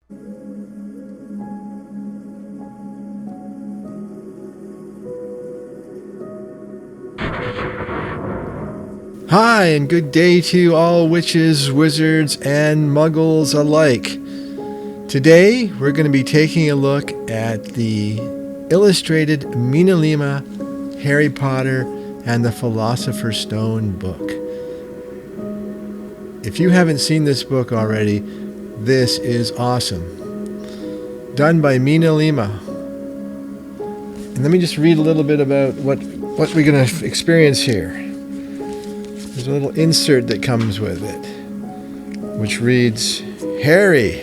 Hi, and good day to all witches, wizards, and muggles alike. Today, we're going to be taking a look at the illustrated MinaLima Harry Potter and the Philosopher's Stone book. If you haven't seen this book already, this is awesome. Done by MinaLima. And let me just read a little bit about what we're going to experience here. There's a little insert that comes with it, which reads, "Harry,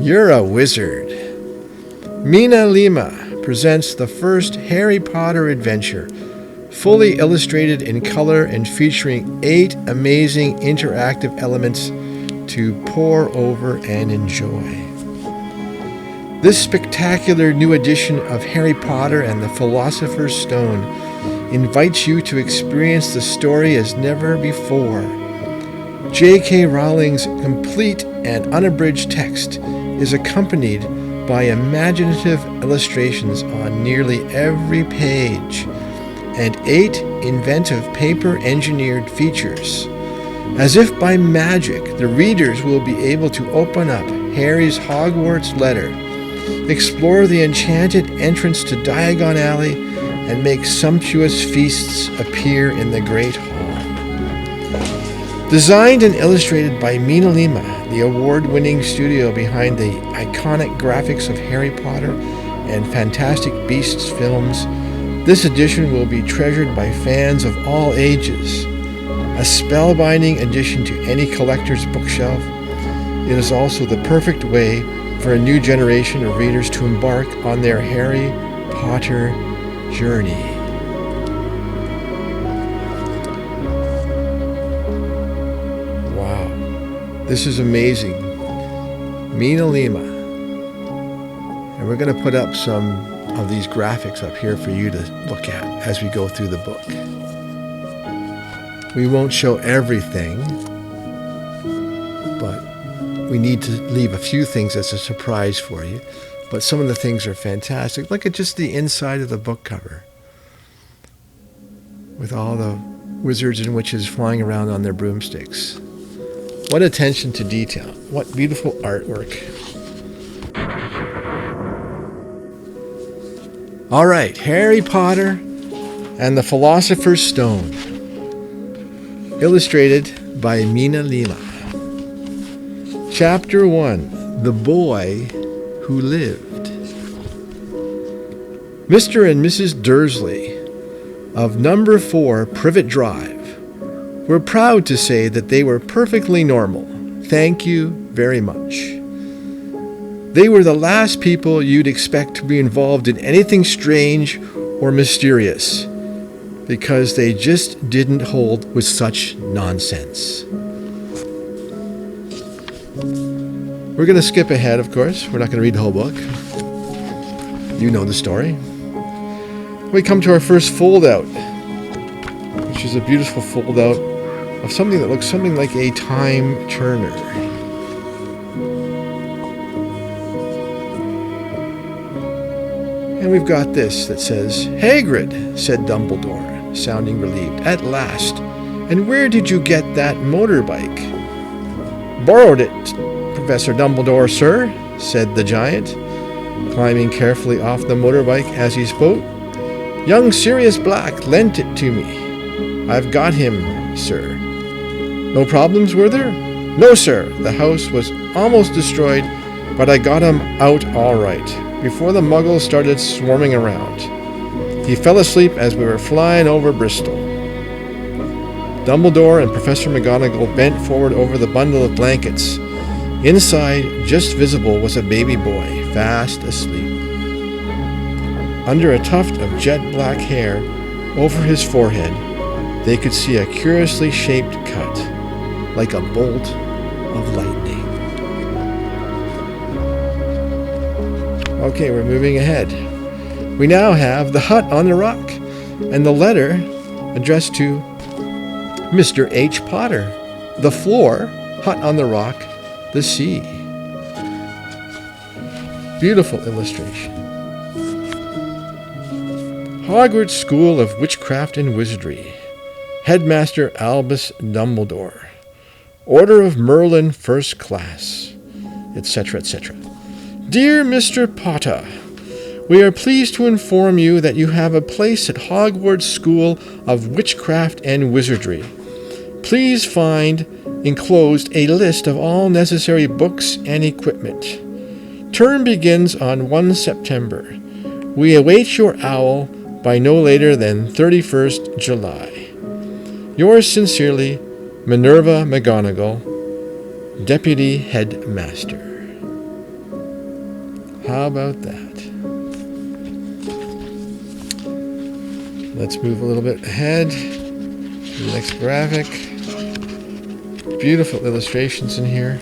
you're a wizard." MinaLima presents the first Harry Potter adventure, fully illustrated in color and featuring 8 amazing interactive elements to pore over and enjoy. This spectacular new edition of Harry Potter and the Philosopher's Stone invites you to experience the story as never before. J.K. Rowling's complete and unabridged text is accompanied by imaginative illustrations on nearly every page and 8 inventive paper-engineered features. As if by magic, the readers will be able to open up Harry's Hogwarts letter, explore the enchanted entrance to Diagon Alley, and make sumptuous feasts appear in the Great Hall. Designed and illustrated by MinaLima, the award-winning studio behind the iconic graphics of Harry Potter and Fantastic Beasts films, this edition will be treasured by fans of all ages. A spellbinding addition to any collector's bookshelf, it is also the perfect way for a new generation of readers to embark on their Harry Potter journey. Wow, this is amazing. MinaLima. And we're going to put up some of these graphics up here for you to look at as we go through the book. We won't show everything, but we need to leave a few things as a surprise for you. But some of the things are fantastic. Look at just the inside of the book cover, with all the wizards and witches flying around on their broomsticks. What attention to detail. What beautiful artwork. All right, Harry Potter and the Philosopher's Stone. Illustrated by MinaLima. Chapter 1, The Boy Who Lived. Mr. and Mrs. Dursley of number 4 Privet Drive were proud to say that they were perfectly normal. Thank you very much. They were the last people you'd expect to be involved in anything strange or mysterious, because they just didn't hold with such nonsense. We're going to skip ahead, of course. We're not going to read the whole book. You know the story. We come to our first fold-out, which is a beautiful fold-out of something that looks something like a time turner. And we've got this that says, "Hagrid," said Dumbledore, sounding relieved. "At last. And where did you get that motorbike?" "Borrowed it, Professor Dumbledore, sir," said the giant, climbing carefully off the motorbike as he spoke. "Young Sirius Black lent it to me. I've got him, sir." "No problems, were there?" "No, sir. The house was almost destroyed, but I got him out all right, before the muggles started swarming around. He fell asleep as we were flying over Bristol." Dumbledore and Professor McGonagall bent forward over the bundle of blankets. Inside, just visible, was a baby boy, fast asleep. Under a tuft of jet black hair over his forehead, they could see a curiously shaped cut, like a bolt of lightning. Okay, we're moving ahead. We now have the hut on the rock, and the letter addressed to Mr. H. Potter. The floor, hut on the rock, the sea. Beautiful illustration. Hogwarts School of Witchcraft and Wizardry. Headmaster Albus Dumbledore. Order of Merlin First Class, etc., etc. Dear Mr. Potter, we are pleased to inform you that you have a place at Hogwarts School of Witchcraft and Wizardry. Please find enclosed a list of all necessary books and equipment. Term begins on 1 September. We await your owl by no later than 31st July. Yours sincerely, Minerva McGonagall, Deputy Headmaster. How about that? Let's move a little bit ahead to the next graphic. Beautiful illustrations in here.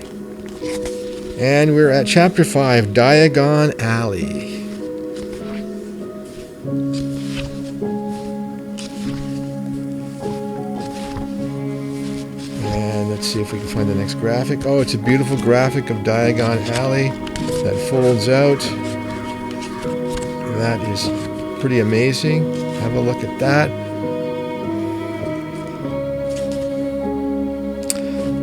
And we're at Chapter 5, Diagon Alley. And let's see if we can find the next graphic. Oh, it's a beautiful graphic of Diagon Alley that folds out. That is pretty amazing. Have a look at that.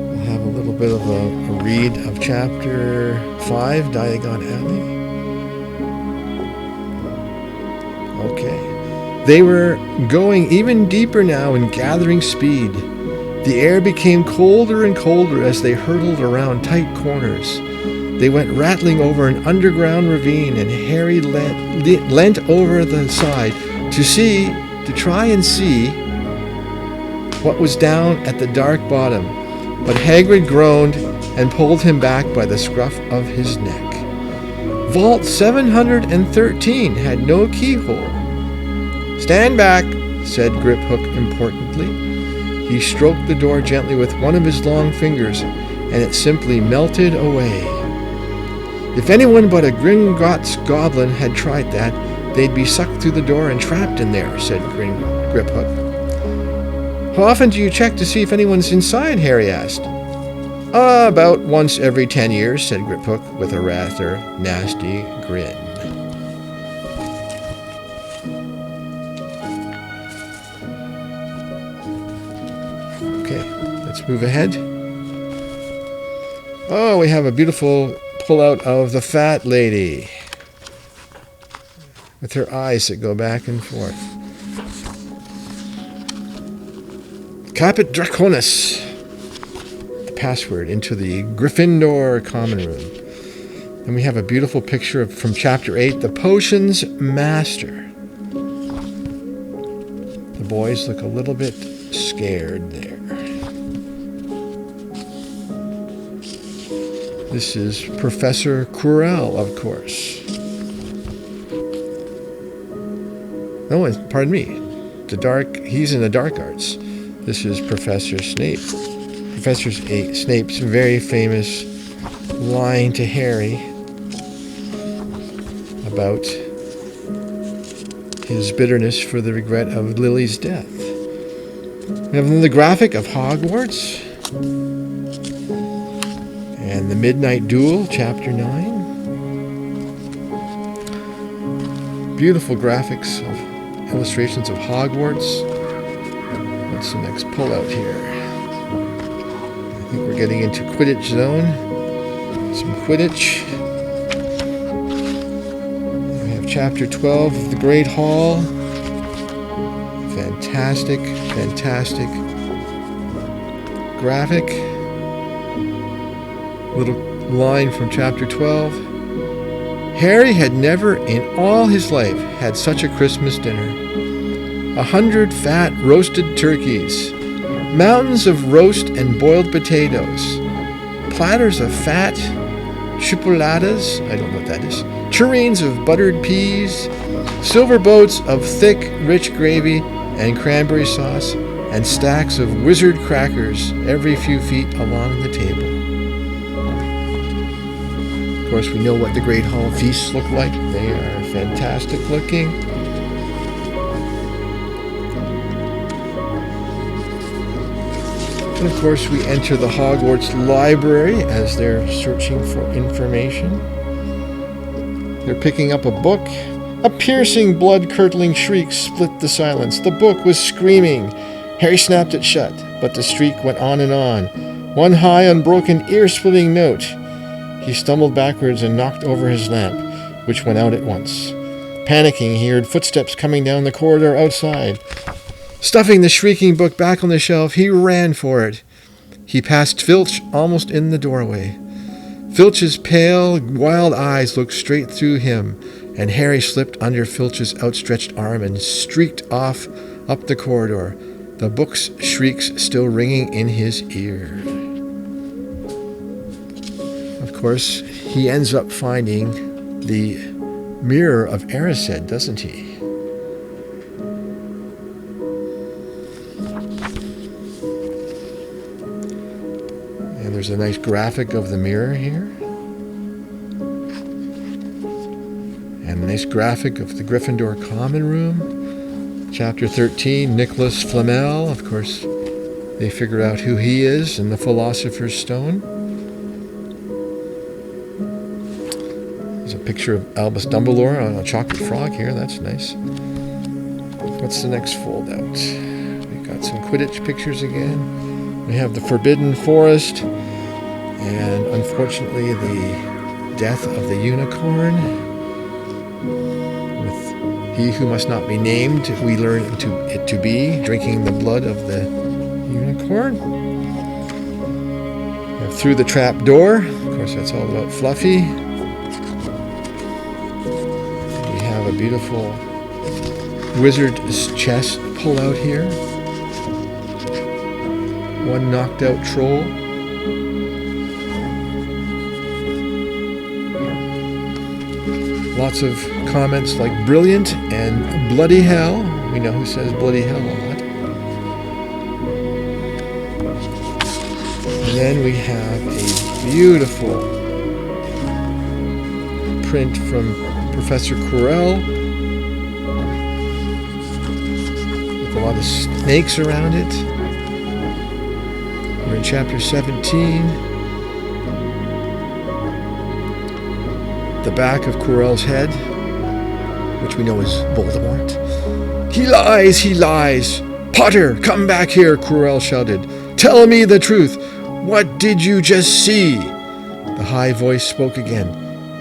We'll have a little bit of a read of Chapter 5, Diagon Alley. Okay. They were going even deeper now and gathering speed. The air became colder and colder as they hurtled around tight corners. They went rattling over an underground ravine, and Harry leant over the side to try and see what was down at the dark bottom. But Hagrid groaned and pulled him back by the scruff of his neck. Vault 713 had no keyhole. Stand back, said Griphook importantly. He stroked the door gently with one of his long fingers, and it simply melted away. If anyone but a Gringotts goblin had tried that, they'd be sucked through the door and trapped in there, said Griphook. How often do you check to see if anyone's inside? Harry asked. About once every 10 years, said Griphook with a rather nasty grin. Okay, let's move ahead. Oh, we have a beautiful pullout of the Fat Lady with her eyes that go back and forth. Caput Draconis, the password into the Gryffindor common room. And we have a beautiful picture from Chapter 8, the Potions Master. The boys look a little bit scared there. This is Professor Quirrell, of course. No, pardon me. He's in the dark arts. This is Professor Snape. Professor Snape's very famous line to Harry about his bitterness for the regret of Lily's death. We have the graphic of Hogwarts and the Midnight Duel, Chapter 9. Beautiful graphics of illustrations of Hogwarts. What's the next pullout here? I think we're getting into Quidditch zone. Some Quidditch. We have Chapter 12 of the Great Hall. Fantastic, fantastic graphic. Little line from Chapter 12. Harry had never in all his life had such a Christmas dinner. 100 fat roasted turkeys, mountains of roast and boiled potatoes, platters of fat chipolatas, I don't know what that is, tureens of buttered peas, silver boats of thick, rich gravy and cranberry sauce, and stacks of wizard crackers every few feet along the table. Of course, we know what the Great Hall feasts look like. They are fantastic looking. And of course, we enter the Hogwarts library as they're searching for information. They're picking up a book. A piercing, blood-curdling shriek split the silence. The book was screaming. Harry snapped it shut, but the shriek went on and on. One high, unbroken, ear-splitting note. He stumbled backwards and knocked over his lamp, which went out at once. Panicking, he heard footsteps coming down the corridor outside. Stuffing the shrieking book back on the shelf, he ran for it. He passed Filch almost in the doorway. Filch's pale, wild eyes looked straight through him, and Harry slipped under Filch's outstretched arm and streaked off up the corridor, the book's shrieks still ringing in his ear. Of course, he ends up finding the mirror of Erised, doesn't he? And there's a nice graphic of the mirror here. And a nice graphic of the Gryffindor Common Room. Chapter 13, Nicholas Flamel. Of course, they figure out who he is in the Philosopher's Stone. There's a picture of Albus Dumbledore on a chocolate frog here. That's nice. What's the next fold-out? We've got some Quidditch pictures again. We have the Forbidden Forest. And unfortunately, the death of the unicorn. He who must not be named, we learn it to be, drinking the blood of the unicorn. Through the trap door. Of course, that's all about Fluffy. We have a beautiful wizard's chest pull out here. One knocked out troll. Lots of comments like brilliant and bloody hell. We know who says bloody hell a lot. And then we have a beautiful print from Professor Quirrell with a lot of snakes around it. We're in chapter 17. The back of Quirrell's head, which we know is Voldemort. He lies, he lies! Potter, come back here, Quirrell shouted. Tell me the truth. What did you just see? The high voice spoke again.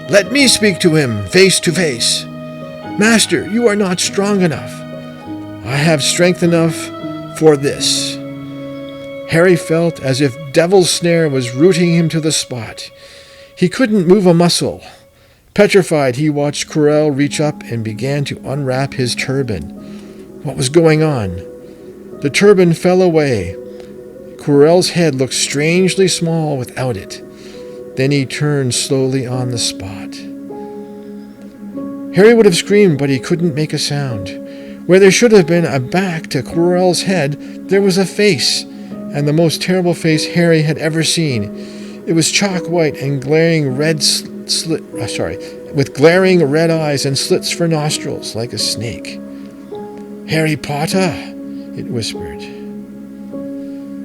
Let me speak to him, face to face. Master, you are not strong enough. I have strength enough for this. Harry felt as if Devil's Snare was rooting him to the spot. He couldn't move a muscle. Petrified, he watched Quirrell reach up and began to unwrap his turban. What was going on? The turban fell away. Quirrell's head looked strangely small without it. Then he turned slowly on the spot. Harry would have screamed, but he couldn't make a sound. Where there should have been a back to Quirrell's head, there was a face, and the most terrible face Harry had ever seen. It was chalk white and glaring with glaring red eyes and slits for nostrils, like a snake. Harry Potter, it whispered.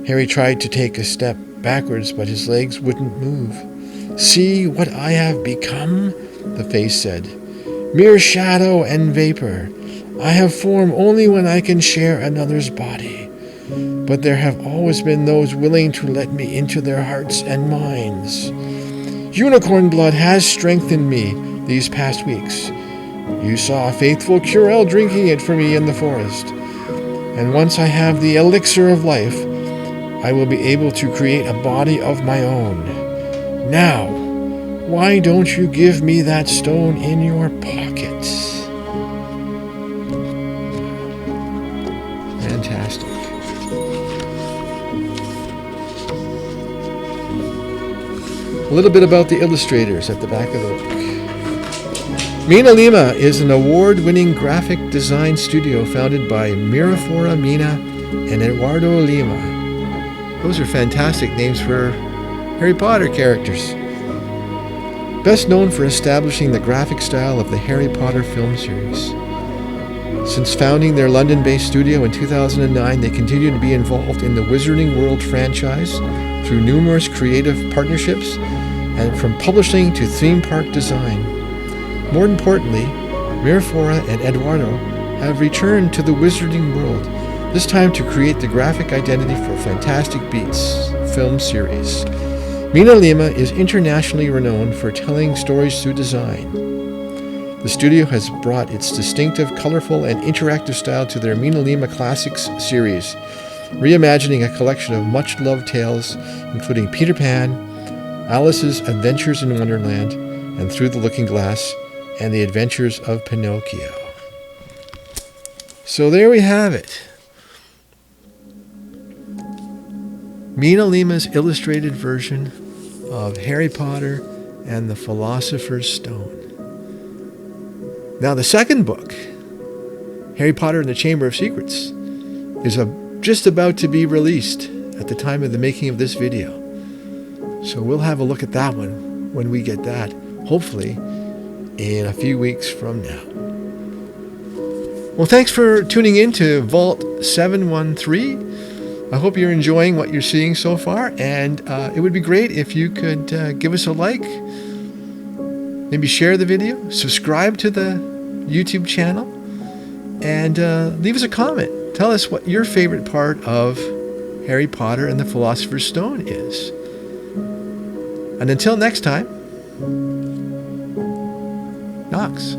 Harry tried to take a step backwards, but his legs wouldn't move. See what I have become, the face said. Mere shadow and vapor. I have form only when I can share another's body. But there have always been those willing to let me into their hearts and minds. Unicorn blood has strengthened me these past weeks. You saw faithful Quirrell drinking it for me in the forest. And once I have the elixir of life, I will be able to create a body of my own. Now, why don't you give me that stone in your pocket? Fantastic. A little bit about the illustrators at the back of the book. MinaLima is an award-winning graphic design studio founded by Mirafora Mina and Eduardo Lima. Those are fantastic names for Harry Potter characters. Best known for establishing the graphic style of the Harry Potter film series. Since founding their London-based studio in 2009, they continue to be involved in the Wizarding World franchise through numerous creative partnerships and from publishing to theme park design. More importantly, Miraflora and Eduardo have returned to the wizarding world, this time to create the graphic identity for Fantastic Beasts film series. MinaLima is internationally renowned for telling stories through design. The studio has brought its distinctive, colorful, and interactive style to their MinaLima Classics series, reimagining a collection of much-loved tales, including Peter Pan, Alice's Adventures in Wonderland, and Through the Looking Glass, and The Adventures of Pinocchio. So there we have it. MinaLima's illustrated version of Harry Potter and the Philosopher's Stone. Now the second book, Harry Potter and the Chamber of Secrets, is just about to be released at the time of the making of this video. So we'll have a look at that one when we get that, hopefully in a few weeks from now. Well, thanks for tuning in to Vault 713. I hope you're enjoying what you're seeing so far, and it would be great if you could give us a like, maybe share the video, subscribe to the YouTube channel, and leave us a comment. Tell us what your favorite part of Harry Potter and the Philosopher's Stone is. And until next time, Knox.